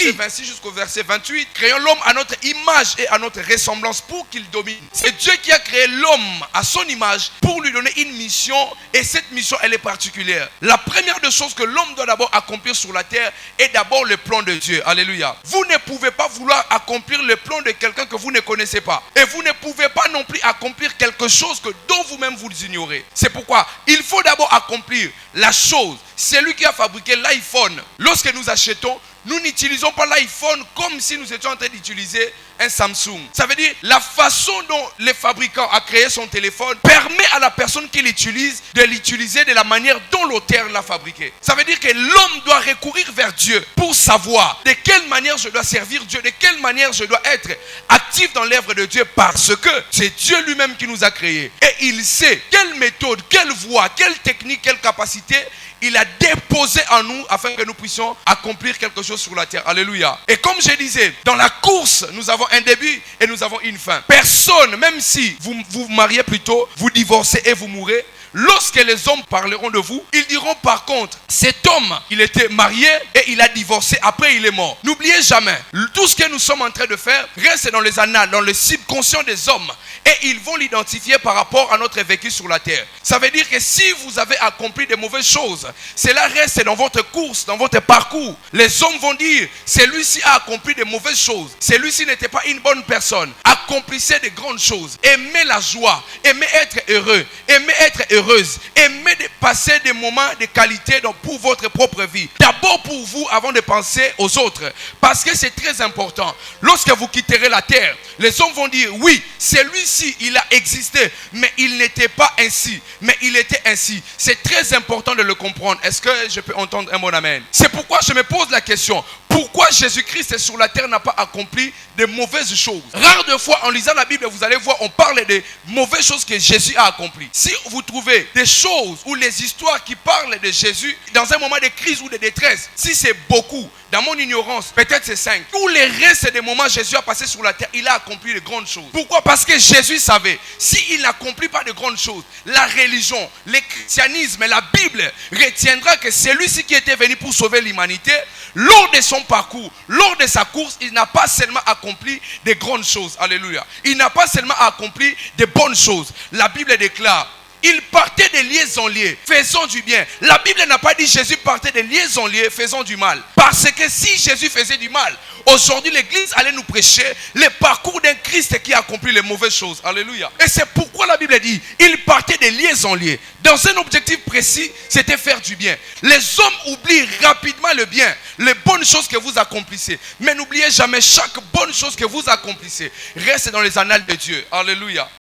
26 jusqu'au verset 28. Créons l'homme à notre image et à notre ressemblance pour qu'il domine. C'est Dieu qui a créé l'homme à son image pour lui donner une mission, et cette mission elle est particulière. La première des choses que l'homme doit d'abord accomplir sur la terre est d'abord le plan de Dieu. Alléluia. Vous ne pouvez pas vouloir accomplir le plan de quelqu'un que vous ne connaissez pas, et vous ne pouvez pas non plus accomplir quelque chose dont vous-même vous ignorez. C'est pourquoi il faut d'abord accomplir la chose. C'est lui qui a fabriqué l'iPhone. Lorsque nous achetons, nous n'utilisons pas l'iPhone comme si nous étions en train d'utiliser un Samsung. Ça veut dire la façon dont le fabricant a créé son téléphone permet à la personne qui l'utilise de l'utiliser de la manière dont l'auteur l'a fabriqué. Ça veut dire que l'homme doit recourir vers Dieu pour savoir de quelle manière je dois servir Dieu, de quelle manière je dois être actif dans l'œuvre de Dieu, parce que c'est Dieu lui-même qui nous a créés. Et il sait quelle méthode, quelle voie, quelle technique, quelle capacité il a déposé en nous afin que nous puissions accomplir quelque chose sur la terre. Alléluia. Et comme je disais, dans la course, nous avons un début et nous avons une fin. Personne, même si vous vous mariez plutôt, vous divorcez et vous mourrez, lorsque les hommes parleront de vous, ils diront par contre, cet homme, il était marié et il a divorcé, après il est mort. N'oubliez jamais, tout ce que nous sommes en train de faire reste dans les annales, dans le subconscient des hommes, et ils vont l'identifier par rapport à notre vécu sur la terre. Ça veut dire que si vous avez accompli de mauvaises choses, cela reste dans votre course, dans votre parcours. Les hommes vont dire, celui-ci a accompli de mauvaises choses, celui-ci n'était pas une bonne personne. Accomplissez de grandes choses, aimez la joie, aimez être heureux, aimez être heureuse, aimez passer des moments de qualité pour votre propre vie. D'abord pour vous avant de penser aux autres, parce que c'est très important. Lorsque vous quitterez la terre, les hommes vont dire, oui, celui-ci il a existé, mais il n'était pas ainsi, mais il était ainsi. C'est très important de le comprendre. Est-ce que je peux entendre un bon amen? C'est pourquoi je me pose la question, pourquoi Jésus-Christ sur la terre n'a pas accompli de mauvaises choses? Rare de fois en lisant la Bible, vous allez voir, on parle des mauvaises choses que Jésus a accomplies. Si vous trouvez des choses ou les histoires qui parlent de Jésus dans un moment de crise ou de détresse, si c'est beaucoup, dans mon ignorance, peut-être c'est 5. Tous les restes des moments Jésus a passé sur la terre, il a accompli de grandes choses. Pourquoi? Parce que Jésus savait, s'il n'accomplit pas de grandes choses, la religion, le christianisme, la Bible retiendra que celui-ci qui était venu pour sauver l'humanité, lors de son parcours, lors de sa course, il n'a pas seulement accompli de grandes choses. Alléluia. Il n'a pas seulement accompli de bonnes choses. La Bible déclare, il partait de lieux en lieu, faisant du bien. La Bible n'a pas dit Jésus partait de lieux en lieu, faisant du mal. Parce que si Jésus faisait du mal, aujourd'hui l'église allait nous prêcher le parcours d'un Christ qui a accompli les mauvaises choses. Alléluia. Et c'est pourquoi la Bible dit, il partait de lieux en lieu. Dans un objectif précis, c'était faire du bien. Les hommes oublient rapidement le bien, les bonnes choses que vous accomplissez. Mais n'oubliez jamais, chaque bonne chose que vous accomplissez reste dans les annales de Dieu. Alléluia.